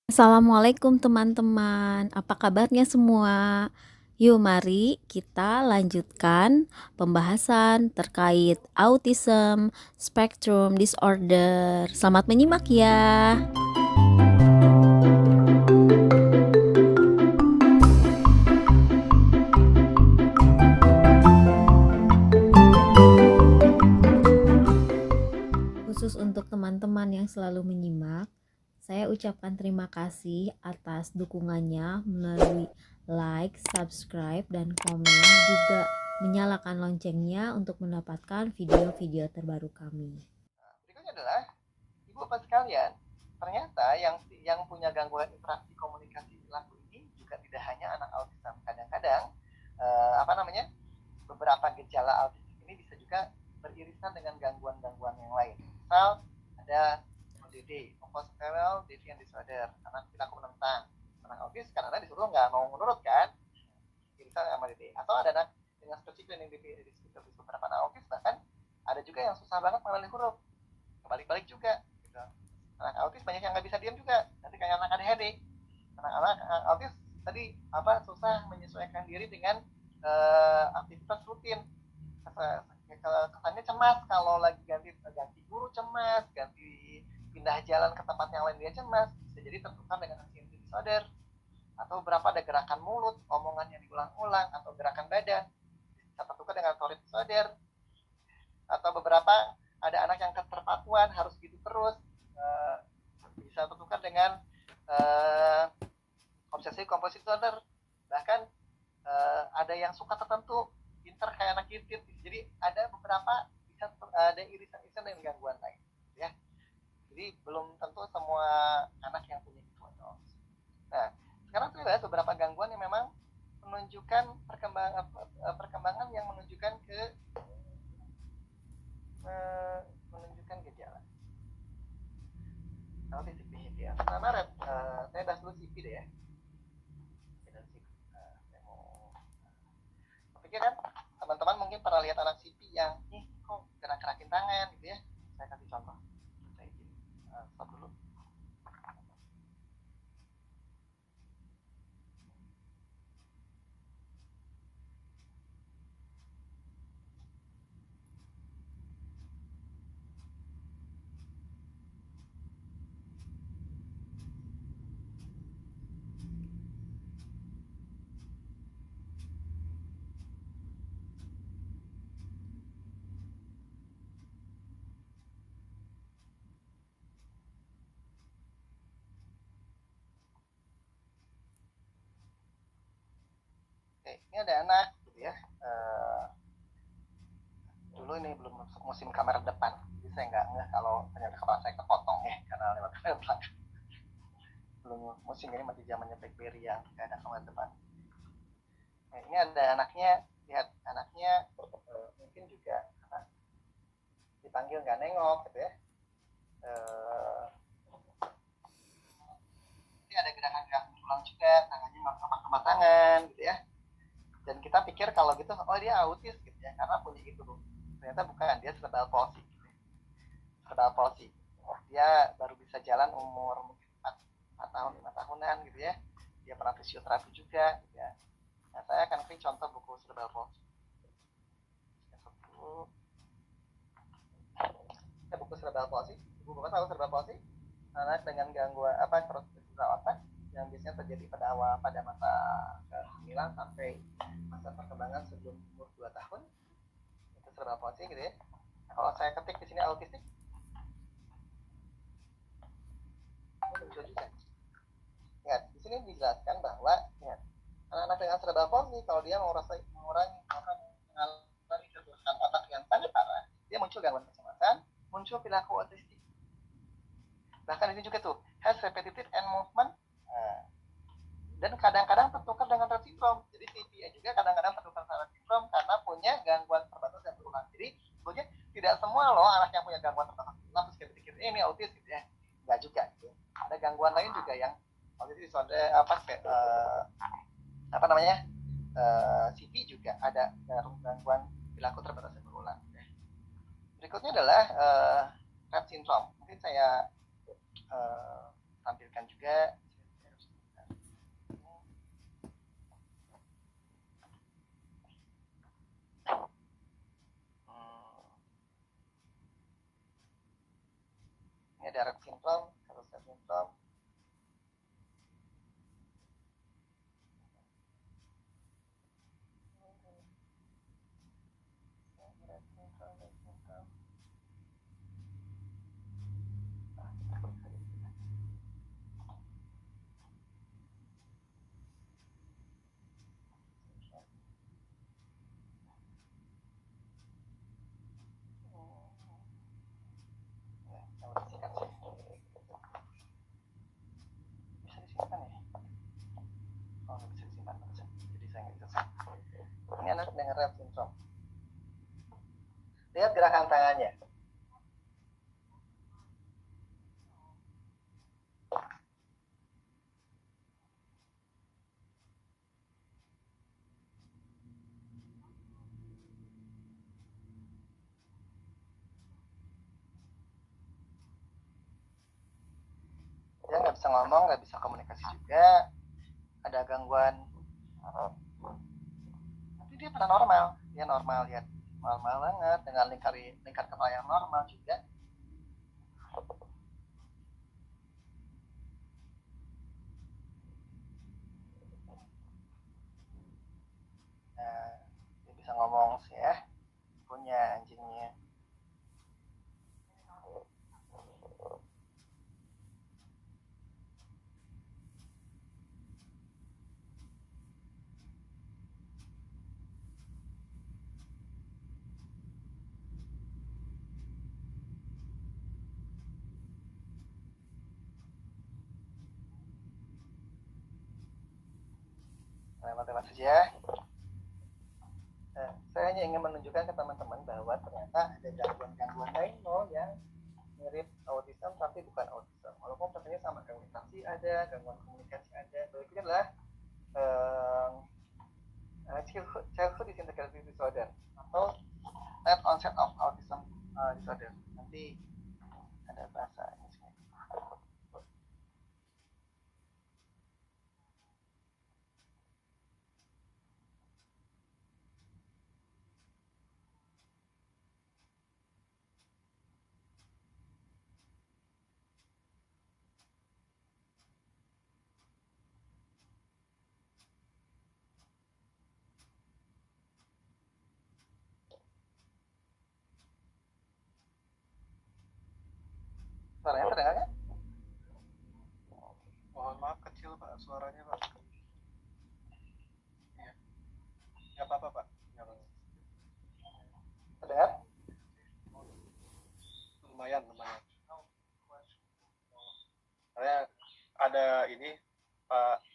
Assalamualaikum teman-teman, apa kabarnya semua? Yuk mari kita lanjutkan pembahasan terkait autism spectrum disorder. Selamat menyimak ya. Khusus untuk teman-teman yang selalu menyimak, saya ucapkan terima kasih atas dukungannya melalui like, subscribe, dan komen, juga menyalakan loncengnya untuk mendapatkan video-video terbaru kami. Berikutnya adalah ibu bapak sekalian, ternyata yang punya gangguan interaksi komunikasi perilaku ini juga tidak hanya anak autism. Kadang-kadang beberapa gejala autism ini bisa juga beririsan dengan gangguan-gangguan yang lain. Misal ada ODD, oppositional defiant disorder, anak perilaku menentang. Anak autis karena disuruh nggak mau menurut kan, irisan sama DD. Atau ada anak dengan spesifik learning difficulties, beberapa anak autis bahkan ada juga yang susah banget mengenali huruf, kebalik-balik juga gitu. Anak autis banyak yang nggak bisa diam juga, nanti kayak anak ADHD. Anak-anak autis tadi susah menyesuaikan diri dengan aktivitas rutin. Kesannya cemas kalau lagi ganti guru, cemas ganti pindah jalan ke tempat yang lain dia cemas, bisa jadi tertukar dengan anxiety disorder. Atau berapa ada gerakan mulut, omongan yang diulang-ulang, atau gerakan badan bisa tertukar dengan authority disorder. Atau beberapa ada anak yang keterpakuan harus gitu terus, bisa tertukar dengan obsesi kompulsif disorder. Bahkan ada yang suka tertentu, pinter kayak anak gifted. Jadi ada beberapa bisa ada irisan-irisan dengan gangguan lain ya. Jadi belum tentu semua anak yang punya itu. Nah, sekarang kita lihat beberapa gangguan yang memang menunjukkan perkembangan yang menunjukkan gejala autistic behavior. Pertama, saya bahas dulu CP deh ya. Pikir kan teman-teman mungkin pernah lihat anak CP yang kok gerak-gerakin tangan gitu ya. Saya kasih contoh. Saya izin stop dulu. Oke, ini ada anak gitu ya. Dulu ini belum masuk musim kamera depan, jadi saya nggak ngeh kalau ternyata kepala saya kepotong ya karena lewat kamera belakang. Belum musim ini, masih zamannya BlackBerry yang nggak ada kamera depan. Nah, ini ada anaknya, lihat anaknya mungkin juga dipanggil nggak nengok gitu ya. Ini ada gerakan-gerakan ulang juga, tangannya ngapa tangan gitu ya. Dan kita pikir kalau gitu, oh dia autis gitu ya, karena punya itu. Ternyata bukan, dia cerebral palsy. Cerebral palsy. Dia baru bisa jalan umur mungkin 4 tahun, 5 tahunan gitu ya. Dia pernah fisioterapi juga gitu ya. Nah, saya akan kasih contoh buku cerebral palsy. Buku cerebral palsy. Buku Bapak tahu cerebral palsy? Anak dengan gangguan cerebral otak yang biasanya terjadi pada masa kehamilan sampai masa perkembangan sebelum umur 2 tahun. Itu cerebral palsy gitu ya. Nah, kalau saya ketik di sini autistik, ini muncul juga. Ingat, di sini dijelaskan bahwa ingat, anak-anak dengan cerebral palsy kalau dia mengurangi mengalami kerusakan otak yang sangat parah, dia muncul gangguan kecemasan, muncul perilaku autistik. Bahkan ini juga tuh, has repetitive and movement, dan kadang-kadang tertukar dengan Rett syndrome. Jadi CPA juga kadang-kadang tertukar dengan Rett syndrome karena punya gangguan terbatas yang berulang. Jadi sebetulnya tidak semua loh anak yang punya gangguan terbatas berulang terus kita pikir ini autis gitu ya. Enggak juga gitu. Ada gangguan lain juga yang autis disorder CP juga ada gangguan perilaku terbatas yang berulang. Berikutnya adalah Rett syndrome. Mungkin saya tampilkan juga Lihat gerakan tangannya. Dia nggak bisa ngomong, nggak bisa komunikasi juga, ada gangguan, tapi dia pada normal, dia normal, lihat normal banget dengan lingkar kepala yang normal juga. Nah, dia bisa ngomong sih ya, punya anjingnya. Lewat-lewat saja. Nah, saya hanya ingin menunjukkan ke teman-teman bahwa ternyata ada gangguan-gangguan lain loh yang mirip autism tapi bukan autism. Walaupun katanya sama, komunikasi ada, gangguan komunikasi ada. Berikutnya adalah childhood disintegrative disorder atau late onset of autism disorder. Nanti ada bahasa ini. Suaranya terdengar kan? Mohon maaf kecil Pak suaranya Pak. Iya. Nggak apa-apa Pak. Terdengar? Lumayan. Saya ada ini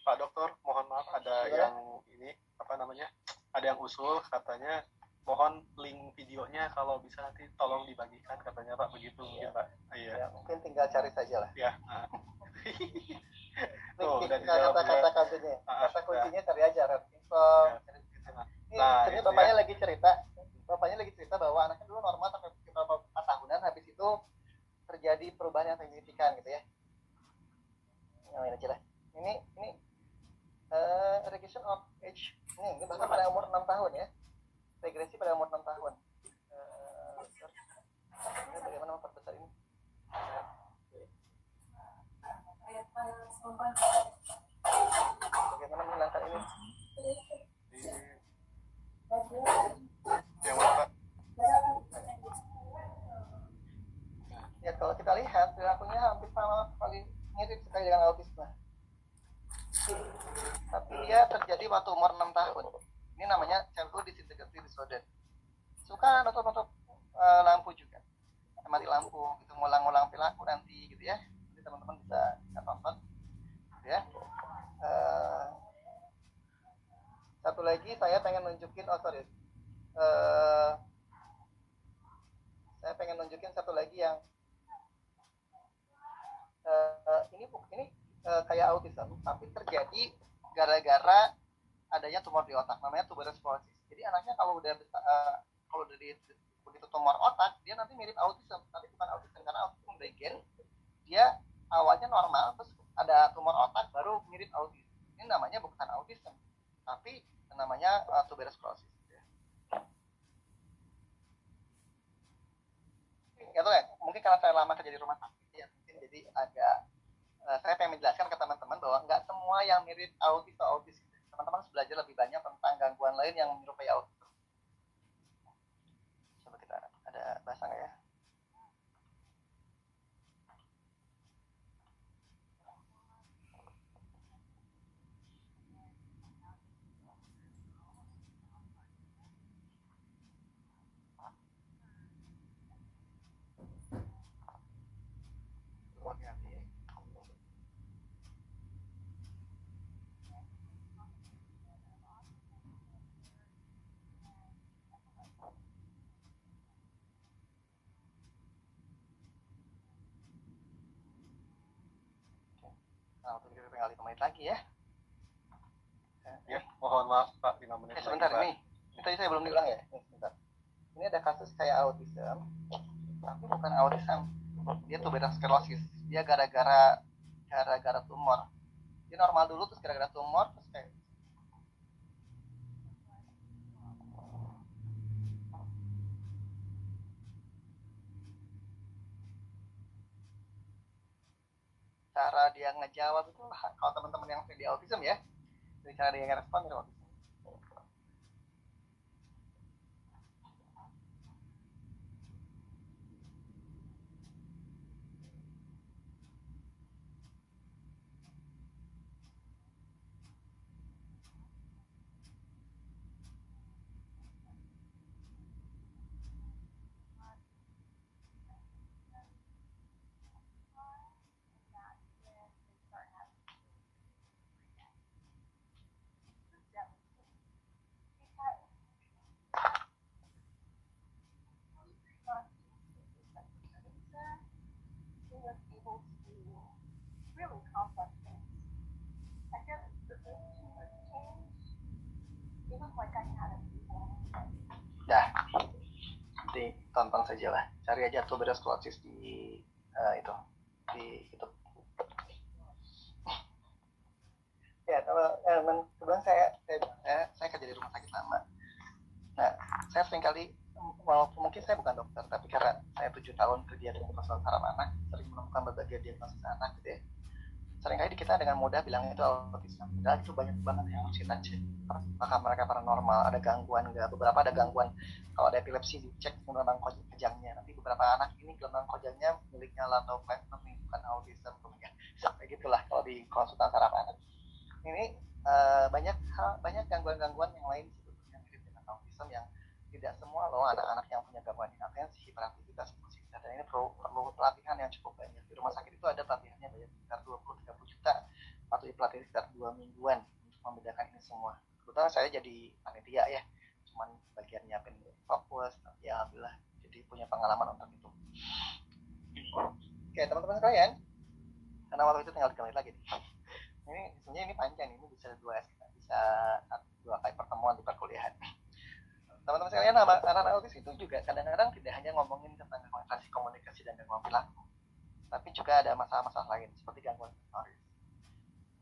Pak Dokter, mohon maaf ada yang ini apa namanya? Ada yang usul katanya mohon link videonya kalau bisa nanti tolong dibagikan katanya Pak, begitu mungkin Pak. Iya. Ya, mungkin tinggal cari saja lah. Ya. Tuh, udah dijawab. Kata kuncinya cari aja red info. Nah, ini bapaknya lagi cerita bahwa anaknya dulu normal sampai beberapa tahunan, habis itu terjadi perubahan yang signifikan gitu ya. Yang ini aja lah. Ini regression of age. Ini bahkan pada umur 6 tahun ya. Regresi pada umur 6 tahun. Ini bagaimana memperbesar ini? Bagaimana menghilangkan ini? Yang mana Pak? Ya kalau kita lihat perilakunya hampir sama sekali, mirip sekali dengan autisme. Tapi dia terjadi waktu umur 6 tahun. Ini namanya childhood disintegrative disorder. Suka nutup lampu juga, mati lampu gitu, ngulang-ngulang perilaku nanti gitu ya. Jadi teman-teman bisa tonton gitu ya. Satu lagi saya pengen nunjukin, saya pengen nunjukin satu lagi yang ini kayak autism tapi terjadi gara-gara adanya tumor di otak, namanya tuberous sclerosis. Jadi anaknya kalau udah begitu tumor otak, dia nanti mirip autism, tapi bukan autism karena autism by gen dia awalnya normal, terus ada tumor otak baru mirip autism. Ini namanya bukan autism, tapi namanya tuberous sclerosis. Nggak tahu ya, mungkin karena saya lama kerja di rumah sakit ya, mungkin jadi agak saya pengen menjelaskan ke teman-teman bahwa nggak semua yang mirip autis atau autis. Teman-teman harus belajar lebih banyak tentang gangguan lain yang menyerupai autis. Coba kita ada bahasa nggak ya? Nah, waktu kita tinggal 5 menit lagi ya. Ya, mohon maaf Pak, 5 menit lagi, Sebentar Pak. ini. Ini tadi saya belum bilang ya. Sebentar. Ini ada kasus kayak autism, tapi bukan autism. Dia tuberous sclerosis. Dia gara-gara tumor. Dia normal dulu terus gara-gara tumor terus kayak cara dia ngejawab itu kalau teman-teman yang di autism ya, dari cara dia ngerespon itu autism. Dah, nanti tonton saja lah. Cari aja tuberous sclerosis di itu di YouTube. Ya, kalau kebetulan saya kerja di rumah sakit lama. Nah, saya seringkali walaupun mungkin saya bukan dokter, tapi karena saya 7 tahun kerja dengan masalah saraf anak, sering menemukan berbagai diagnosis anak gitu ya. Seringkali kita dengan mudah bilang itu autism. Padahal itu banyak banget yang harus kita cek. Apakah mereka paranormal, ada gangguan enggak? Beberapa ada gangguan. Kalau ada epilepsi dicek gelombang kejangnya. Nanti beberapa anak ini gelombang kejangnya miliknya Lando Platinum, bukan autism. Ya, sampai gitulah kalau di konsultan saraf anak. Ini banyak gangguan-gangguan yang lain sebetulnya mirip dengan autism yang tidak semua loh anak-anak yang punya gangguan atensi, hiperaktivitas, emosi, dan ini perlu pelatihan yang cukup banyak. Di rumah sakit itu ada pelatihannya banyak, sekitar 20-30 juta atau pelatihan sekitar 2 mingguan untuk membedakan ini semua. Kebetulan saya jadi panitia ya, cuman bagian nyiapin fokus, ya alhamdulillah jadi punya pengalaman untuk itu. Oke teman-teman sekalian, karena waktu itu tinggal 3 menit lagi nih. Ini sebenarnya ini panjang, ini bisa 2 kali pertemuan di perkuliahan. Teman-teman sekalian, anak-anak autis itu juga kadang-kadang tidak hanya ngomongin tentang komunikasi dan gangguan perilaku, tapi juga ada masalah-masalah lain seperti gangguan sensoris.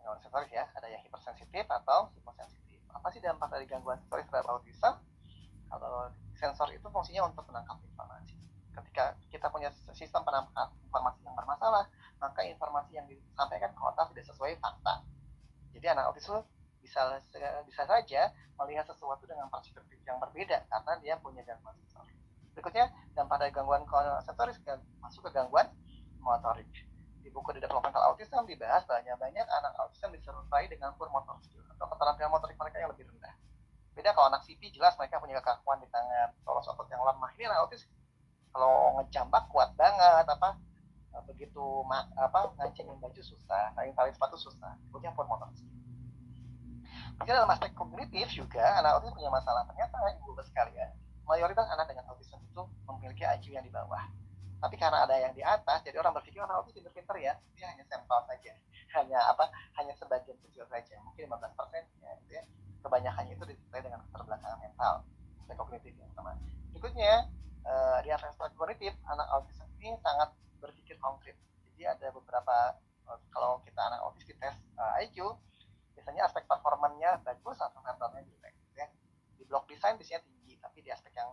Gangguan sensoris ya, ada yang hipersensitif atau hiposensitif. Apa sih dampak dari gangguan sensoris terhadap autism? Kalau sensor itu fungsinya untuk menangkap informasi. Ketika kita punya sistem penangkap informasi yang bermasalah, maka informasi yang disampaikan ke otak tidak sesuai fakta. Jadi anak autis bisa saja melihat sesuatu dengan perspektif yang berbeda karena dia punya gangguan sensoris. Berikutnya, dampak dari gangguan sensoris masuk ke gangguan motorik. Di buku The Developmental Autism dibahas banyak anak autism disertai dengan poor motor skill atau keterampilan motorik mereka yang lebih rendah. Beda kalau anak CP jelas mereka punya kekakuan di tangan, poros otot yang lemah. Ini anak autis kalau ngejambak kuat banget, begitu ngancingin baju susah, tarik sepatu susah. Kemudian poor motor skill. Jadi dalam aspek kognitif juga anak autis punya masalah. Ternyata ibu sekalian, mayoritas anak dengan autism itu memiliki IQ yang di bawah. Tapi karena ada yang di atas, jadi orang berpikir anak autis pinter-pinter ya. Dia hanya sampel saja, hanya sebagian kecil saja, mungkin 15% ya, gitu ya. Kebanyakannya itu disertai dengan keterbelakangan mental, aspek kognitif yang sama. Berikutnya di aspek kognitif, anak autism ini sangat berpikir konkret. Jadi ada beberapa kalau kita anak autis dites IQ, biasanya aspek performanya bagus atau verbalnya jelek. Ya. Di blok desain biasanya tinggi, tapi di aspek yang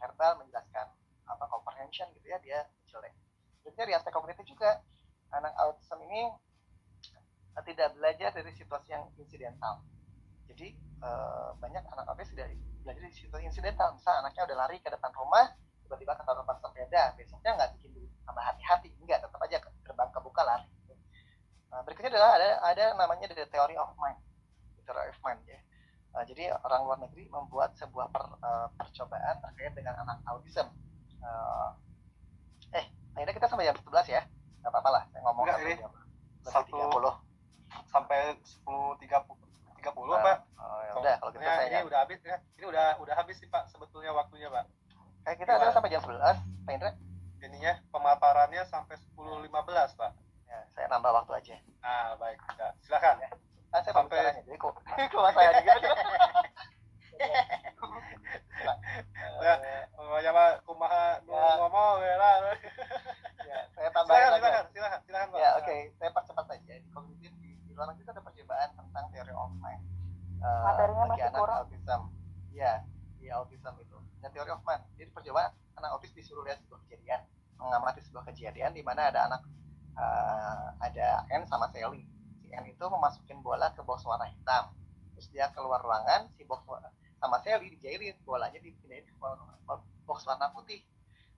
verbal menjelaskan comprehension gitu ya dia jelek. Berikutnya di aspek kognitif juga anak autism ini tidak belajar dari situasi yang insidental. Jadi banyak anak autis tidak belajar dari situasi insidental. Misal anaknya udah lari ke depan rumah, tiba-tiba ketabrak sepeda, besoknya nggak bikin tambah hati-hati, enggak, tetap aja gerbang kebuka lari. Berikutnya adalah ada namanya the theory of mind ya. Jadi orang luar negeri membuat sebuah percobaan terkait dengan anak autism. Akhirnya kita sampai jam 11 ya, nggak apa-apa lah, saya ngomong sampai jam 1:30 sampai 10:30 Pak. Ya udah kalau gitu saya ini udah habis ya. Ini udah habis sih Pak sebetulnya waktunya Pak. Kayak kita ada sampai jam 11, Pak Indra. Ininya pemaparannya sampai 10:15 Pak. Ya, saya nambah waktu aja. Nah baik. silakan. Ya. Kan saya Sampai- pembicaranya, jadi kok saya gitu. Ya, pokoknya mah kumaha nu Ya. ngomong ya lah. Ya, saya tambahin lagi. Silakan Pak. Ya, oke, saya percepat saja. Di kognitif di luar negeri itu ada percobaan tentang teori of mind. Materinya bagi masih anak kurang. autism. Ya, di autism itu. Dan teori of mind. Jadi percobaan anak autis disuruh lihat sebuah kejadian, mengamati sebuah kejadian di mana ada anak ada N sama Sally. Si N itu memasukin bola ke box warna hitam. Terus dia keluar ruangan, si box sama Sally dijairin, bolanya dipindahin ke box warna putih.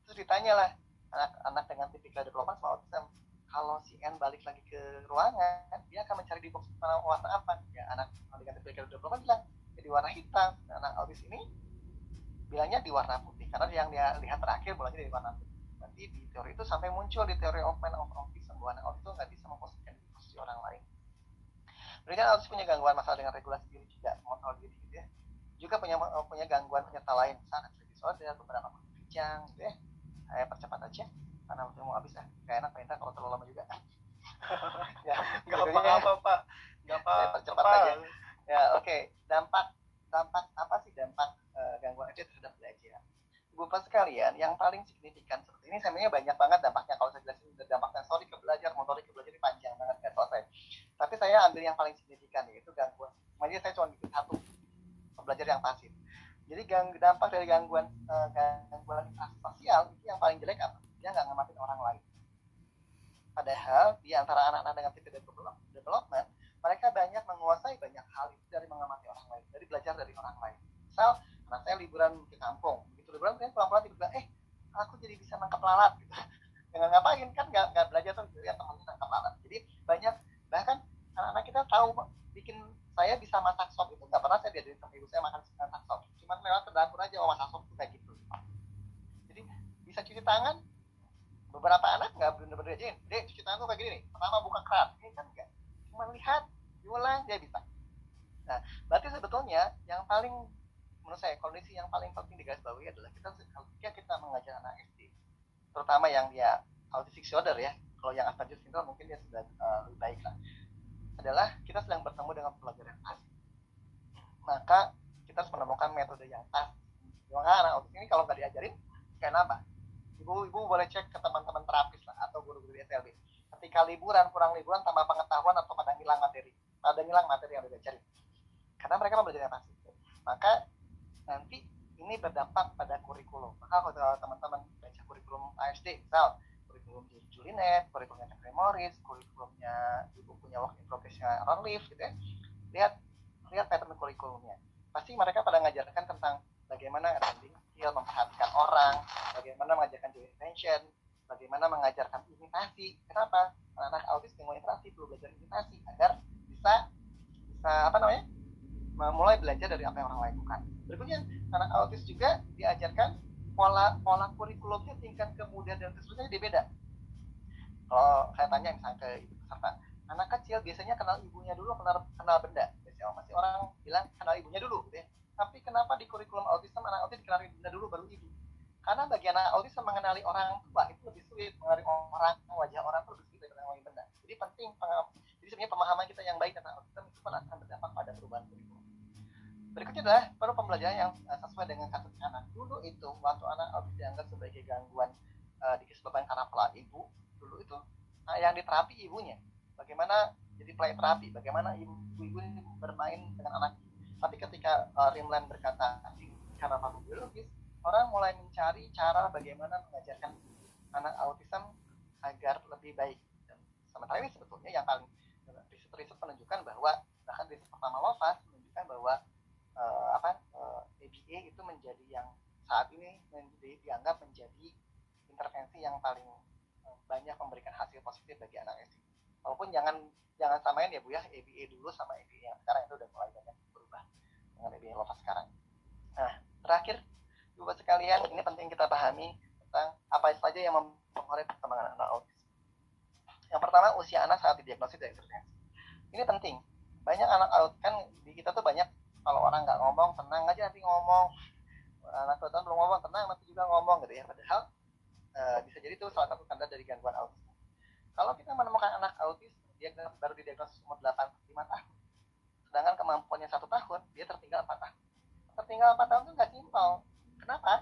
Terus ditanyalah anak-anak dengan tipikal development sama autism, kalau si N balik lagi ke ruangan, dia akan mencari di box warna apa? Ya, anak dengan tipikal development bilang di warna hitam. Nah, anak autis ini bilangnya di warna putih karena yang dia lihat terakhir bolanya di warna putih. Nanti di teori itu sampai muncul di teori of mind of autism bahwa anak autis itu nggak bisa memposisikan di posisi orang lain. Mereka autis punya gangguan masalah dengan regulasi diri juga, mengontrol diri gitu ya. Juga punya gangguan penyerta lain, misalnya disorder, beberapa kejang gitu ya. Saya percepat aja karena udah mau habis kayak enak perintah kalau terlalu lama juga. Ya, Nggak berikutnya apa-apa Pak. Nggak saya apa-apa. percepat aja. Ya, oke. Dampak apa sih dampak gangguan ADHD terhadap belajar? Ibu bapak sekalian, yang paling signifikan seperti ini sebenarnya banyak banget dampaknya. Kalau saya jelasin dampak sensorik ke belajar, motorik ke belajar ini panjang banget nggak selesai. Tapi saya ambil yang paling signifikan yaitu gangguan. Makanya saya cuma bikin satu, belajar yang pasif. Jadi dampak dari gangguan spasial itu yang paling jelek apa? Dia nggak ngamatin orang lain. Padahal di antara anak-anak dengan tipe development, mereka banyak menguasai banyak hal itu dari mengamati orang lain, dari belajar dari orang lain. Misal, anak saya liburan ke kampung, begitu liburan saya pulang-pulang tiba-tiba, aku jadi bisa nangkap lalat gitu. Dengan ngapain kan nggak belajar tuh lihat temannya nangkap lalat. Jadi banyak, bahkan anak-anak kita tahu bikin saya bisa masak sop itu nggak pernah saya diajarin sama ibu saya masak sop, cuman lewat ke dapur aja masak sop itu kayak gitu. Jadi bisa cuci tangan, beberapa anak nggak bener-bener ajain, dek cuci tangan tuh kayak gini nih, pertama buka keran, ini kan enggak, cuma lihat, diulang dia bisa. Nah, berarti sebetulnya yang paling menurut saya kondisi yang paling penting digarisbawahi adalah ketika kita mengajar anak SD, terutama yang dia autistic disorder ya, kalau yang Asperger syndrome mungkin dia sudah lebih baik lah, adalah kita sedang bertemu dengan pelajaran asli. Maka kita harus menemukan metode yang pas. Maka anak autis ini kalau nggak diajarin, kenapa? Ibu boleh cek ke teman-teman terapis lah atau guru-guru di SLB. Ketika liburan, kurang liburan, tambah pengetahuan atau pada hilang materi yang diajarin. Karena mereka belajar yang pasif. Maka nanti ini berdampak pada kurikulum. Maka kalau teman-teman baca kurikulum ASD, misal kurikulum di Julinet, kurikulumnya Jeffrey Morris, kurikulumnya di bukunya Work in Progress-nya Ron Leaf, gitu ya. Lihat pattern kurikulumnya. Pasti mereka pada ngajarkan tentang bagaimana attending skill, memperhatikan orang, bagaimana mengajarkan joint attention, bagaimana mengajarkan imitasi. Kenapa? Anak autis yang mau imitasi perlu belajar imitasi agar bisa mulai belajar dari apa yang orang lakukan. Berikutnya, anak autis juga diajarkan pola kurikulumnya tingkat kemudian dan kesulitannya dia beda. Kalau saya tanya misalnya ke ibu peserta, anak kecil biasanya kenal ibunya dulu, kenal benda. Biasanya masih orang bilang kenal ibunya dulu, gitu ya. Tapi kenapa di kurikulum autism anak autis dikenali benda dulu baru ibu? Karena bagi anak autis mengenali orang tua itu lebih sulit, mengenali orang, wajah orang itu lebih sulit daripada mengenali benda. Jadi penting, jadi sebenarnya pemahaman kita yang baik tentang autism itu pun akan berdampak pada perubahan kurikulum. Berikutnya adalah perlu pembelajaran yang sesuai dengan kasus anak. Dulu itu waktu anak autis dianggap sebagai gangguan disebabkan karena pola ibu, dulu itu yang diterapi ibunya. Bagaimana jadi play terapi, bagaimana ibu-ibu bermain dengan anak. Tapi ketika Rimland berkata karena faktor biologis, orang mulai mencari cara bagaimana mengajarkan anak autism agar lebih baik. Dan sementara ini sebetulnya yang paling riset menunjukkan bahwa bahkan riset pertama Lovas menunjukkan bahwa ABA itu menjadi yang saat ini dianggap menjadi intervensi yang paling banyak memberikan hasil positif bagi anak SD. Walaupun jangan samain ya Bu ya, ABA dulu sama ABA yang sekarang itu udah mulai banyak berubah dengan ABA Lovas sekarang. Nah, terakhir Ibu sekalian, ini penting kita pahami tentang apa saja yang mempengaruhi perkembangan anak autis. Yang pertama, usia anak saat didiagnosis dan intervensi. Ini penting. Banyak anak autis kan di kita tuh banyak kalau orang nggak ngomong, tenang aja nanti ngomong. Anak 2 tahun belum ngomong, tenang nanti juga ngomong gitu ya. Padahal bisa jadi itu salah satu tanda dari gangguan autis. Kalau kita menemukan anak autis baru didiagnosis umur 5 kemampuannya 1 tahun, dia tertinggal 4 tahun. Tertinggal 4 tahun itu nggak simpel. Kenapa?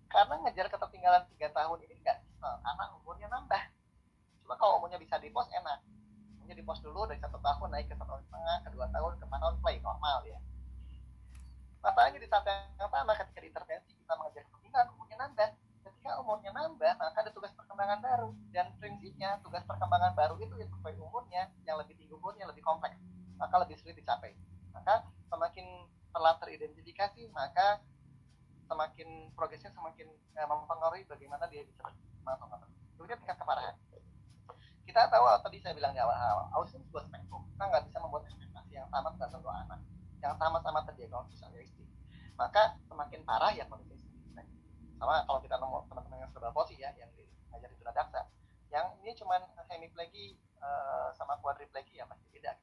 Karena ngejar ketertinggalan 3 tahun ini nggak simpel, karena umurnya nambah. Cuma kalau umurnya bisa di pos enak. Umurnya di pos dulu dari 1 tahun naik ke 1,5 tahun, ke 2 tahun, ke 4 tahun play normal ya. Masalahnya di saat yang sama ketika diintervensi kita mengejar ketertinggalan, umurnya nambah. Ketika umurnya nambah, maka ada tugas perkembangan baru. Dan prinsipnya tugas perkembangan baru itu yang sesuai umurnya, yang lebih tinggi umurnya, lebih kompleks, maka lebih sulit dicapai. Maka semakin telat teridentifikasi, maka semakin progresnya semakin mempengaruhi bagaimana dia bisa berkembang atau enggak. Kemudian tingkat keparahan. Kita tahu tadi saya bilang di awal, autism sebuah spektrum. Kita nggak bisa membuat ekspektasi yang sama pada seluruh anak yang sama-sama terdiagnosis autistik. Maka semakin parah ya kondisi semakin. Sama kalau kita nemu teman-teman yang cerebral palsy ya, yang diajar di tunadaksa, yang ini cuma hemiplegi sama quadriplegi ya pasti beda.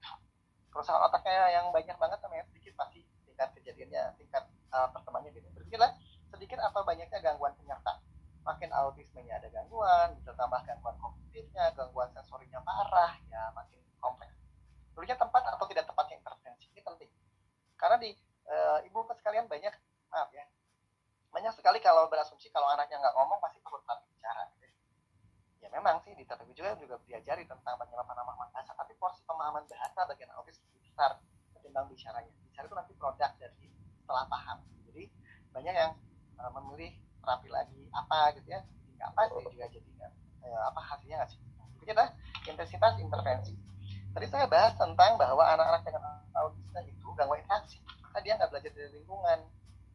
Kerusakan otaknya yang banyak banget namanya sedikit pasti tingkat kejadiannya, tingkat perkembangannya gitu. Berpikirlah sedikit atau banyaknya gangguan penyerta. Makin autismenya ada gangguan, bisa tambah gangguan kognitifnya, gangguan sensorinya parah, ya makin kompleks. Dulunya tempat atau tidak tepatnya intervensi ini penting. Karena di ibu sekalian banyak, maaf ya, banyak sekali kalau berasumsi kalau anaknya nggak ngomong pasti kesulitan bicara. Ya memang sih di TPB juga diajari tentang bagaimana pemahaman bahasa, tapi porsi pemahaman bahasa bagian autis lebih besar ketimbang bicaranya. Bicara itu nanti produk dari setelah paham. Jadi banyak yang memilih terapi lagi apa gitu ya, nggak pasti juga jadi apa hasilnya nggak sih. Jadi kita intensitas intervensi. Tadi saya bahas tentang bahwa anak-anak dengan autisme itu gangguan interaksi, maka dia nggak belajar dari lingkungan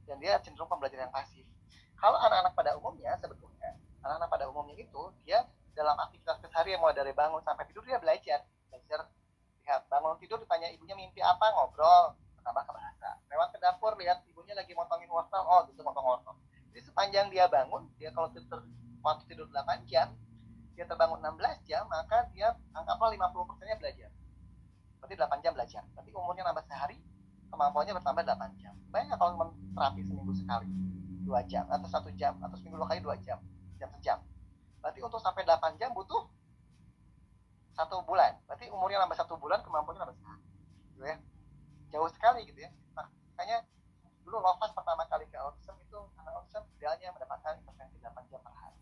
dan dia cenderung pembelajaran yang pasif. Kalau anak-anak pada umumnya sebetulnya, anak-anak pada umumnya itu dia dalam aktivitas keseharian mulai dari bangun sampai tidur dia belajar lihat bangun tidur ditanya ibunya mimpi apa, ngobrol, tambah ke bahasa. Lewat ke dapur lihat ibunya lagi motongin wortel, oh gitu motong wortel. Jadi sepanjang dia bangun, dia kalau waktu tidur 8 jam, dia terbangun 16 jam, maka dia anggaplah 50%-nya belajar. Berarti 8 jam belajar. Berarti umurnya nambah sehari, kemampuannya bertambah 8 jam. Banyak kalau terapi seminggu sekali, 2 jam, atau 1 jam, atau seminggu 2 kali 2 jam, sejam. Berarti untuk sampai 8 jam butuh 1 bulan. Berarti umurnya nambah 1 bulan, kemampuannya nambah sehari. Gitu ya. Jauh sekali gitu ya. Makanya dulu Lovas pertama kali ke autism itu anak autism idealnya mendapatkan intervensi 8 jam per hari.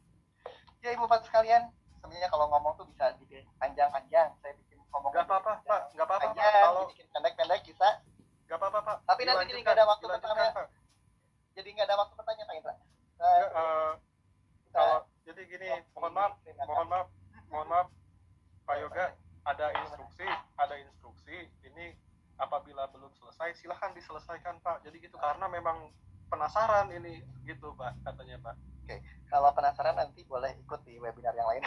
Ya ibu bapak sekalian, sebenarnya kalau ngomong tuh bisa dibikin panjang-panjang. Saya bikin ngomong Nggak apa-apa Pak, nggak apa-apa Pak. panjang, Kalau dibikin pendek-pendek bisa. nggak apa-apa Pak. Tapi nanti jadi nggak ada waktu bertanya. Pak. Jadi nggak ada waktu bertanya Pak Indra. Kalau jadi gini, mohon maaf Pak Yoga, ada instruksi. Ini apabila belum selesai silahkan diselesaikan Pak. Jadi gitu, karena memang penasaran ini gitu Pak, katanya Pak. Oke, kalau penasaran nanti boleh ikut di webinar yang lain.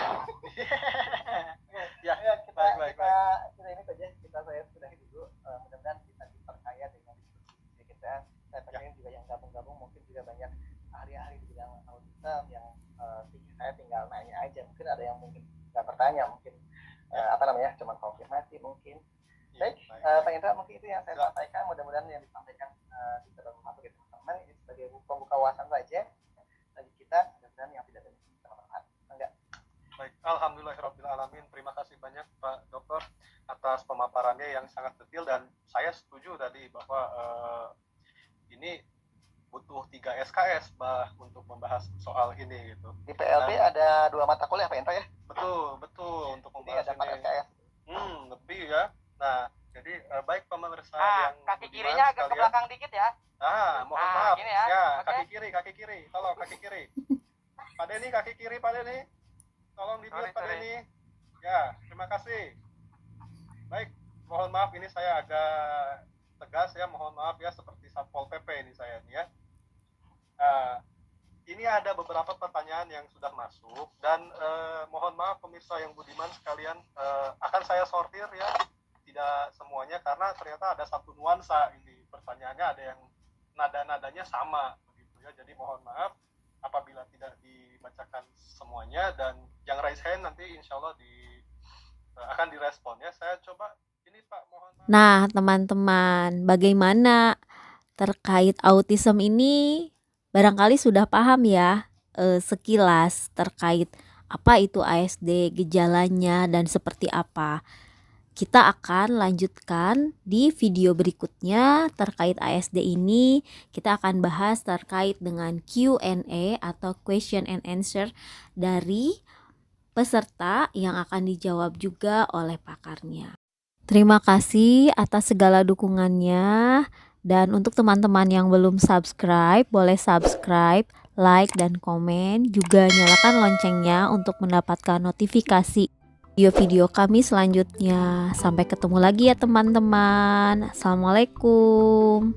Ya, kita baik. ini saja, saya sudahi dulu. Mudah-mudahan bisa diperkaya dengan diskusi kita. Saya pengen juga yang gabung-gabung mungkin juga banyak ahli-ahli di bidang autism yang saya tinggal nanya aja. Mungkin ada yang mungkin nggak bertanya, mungkin cuma konfirmasi mungkin. Baik, Pak Indra, mungkin itu yang saya sampaikan. Mudah-mudahan yang disampaikan bisa bermanfaat bagi teman-teman. Ini sebagai pembuka wawasan saja bagi kita, mudah-mudahan yang tidak bisa bermanfaat. Enggak. Baik, alhamdulillahirrahmanirrahim. Terima kasih banyak Pak Dokter atas pemaparannya yang sangat detail, dan saya setuju tadi bahwa ini butuh 3 SKS untuk membahas soal ini gitu. Di PLB ada 2 mata kuliah Pak Indra ya? Betul untuk membahas ada 4 SKS. Lebih ya. Nah, jadi baik pemirsa yang kaki kirinya agak ke belakang dikit ya. Mohon maaf. Gini ya. Okay. Kaki kiri. Tolong kaki kiri. Pak Denny, kaki kiri Pak Denny. Tolong di-mute Pak Denny. Ya, terima kasih. Baik, mohon maaf ini saya agak tegas ya, mohon maaf ya, seperti Satpol PP ini saya nih ya. Ini ada beberapa pertanyaan yang sudah masuk, dan mohon maaf pemirsa yang budiman sekalian, akan saya sortir ya, tidak semuanya, karena ternyata ada satu nuansa ini pertanyaannya, ada yang nada-nadanya sama begitu ya. Jadi mohon maaf apabila tidak dibacakan semuanya, dan yang raise hand nanti insya Allah akan direspon ya. Saya coba ini Pak, mohon maaf. Nah teman-teman, bagaimana terkait autism ini? Barangkali sudah paham ya sekilas terkait apa itu ASD, gejalanya, dan seperti apa. Kita akan lanjutkan di video berikutnya terkait ASD ini. Kita akan bahas terkait dengan Q&A atau question and answer dari peserta yang akan dijawab juga oleh pakarnya. Terima kasih atas segala dukungannya. Dan untuk teman-teman yang belum subscribe, boleh subscribe, like, dan komen. Juga nyalakan loncengnya untuk mendapatkan notifikasi video-video kami selanjutnya. Sampai ketemu lagi ya teman-teman. Assalamualaikum.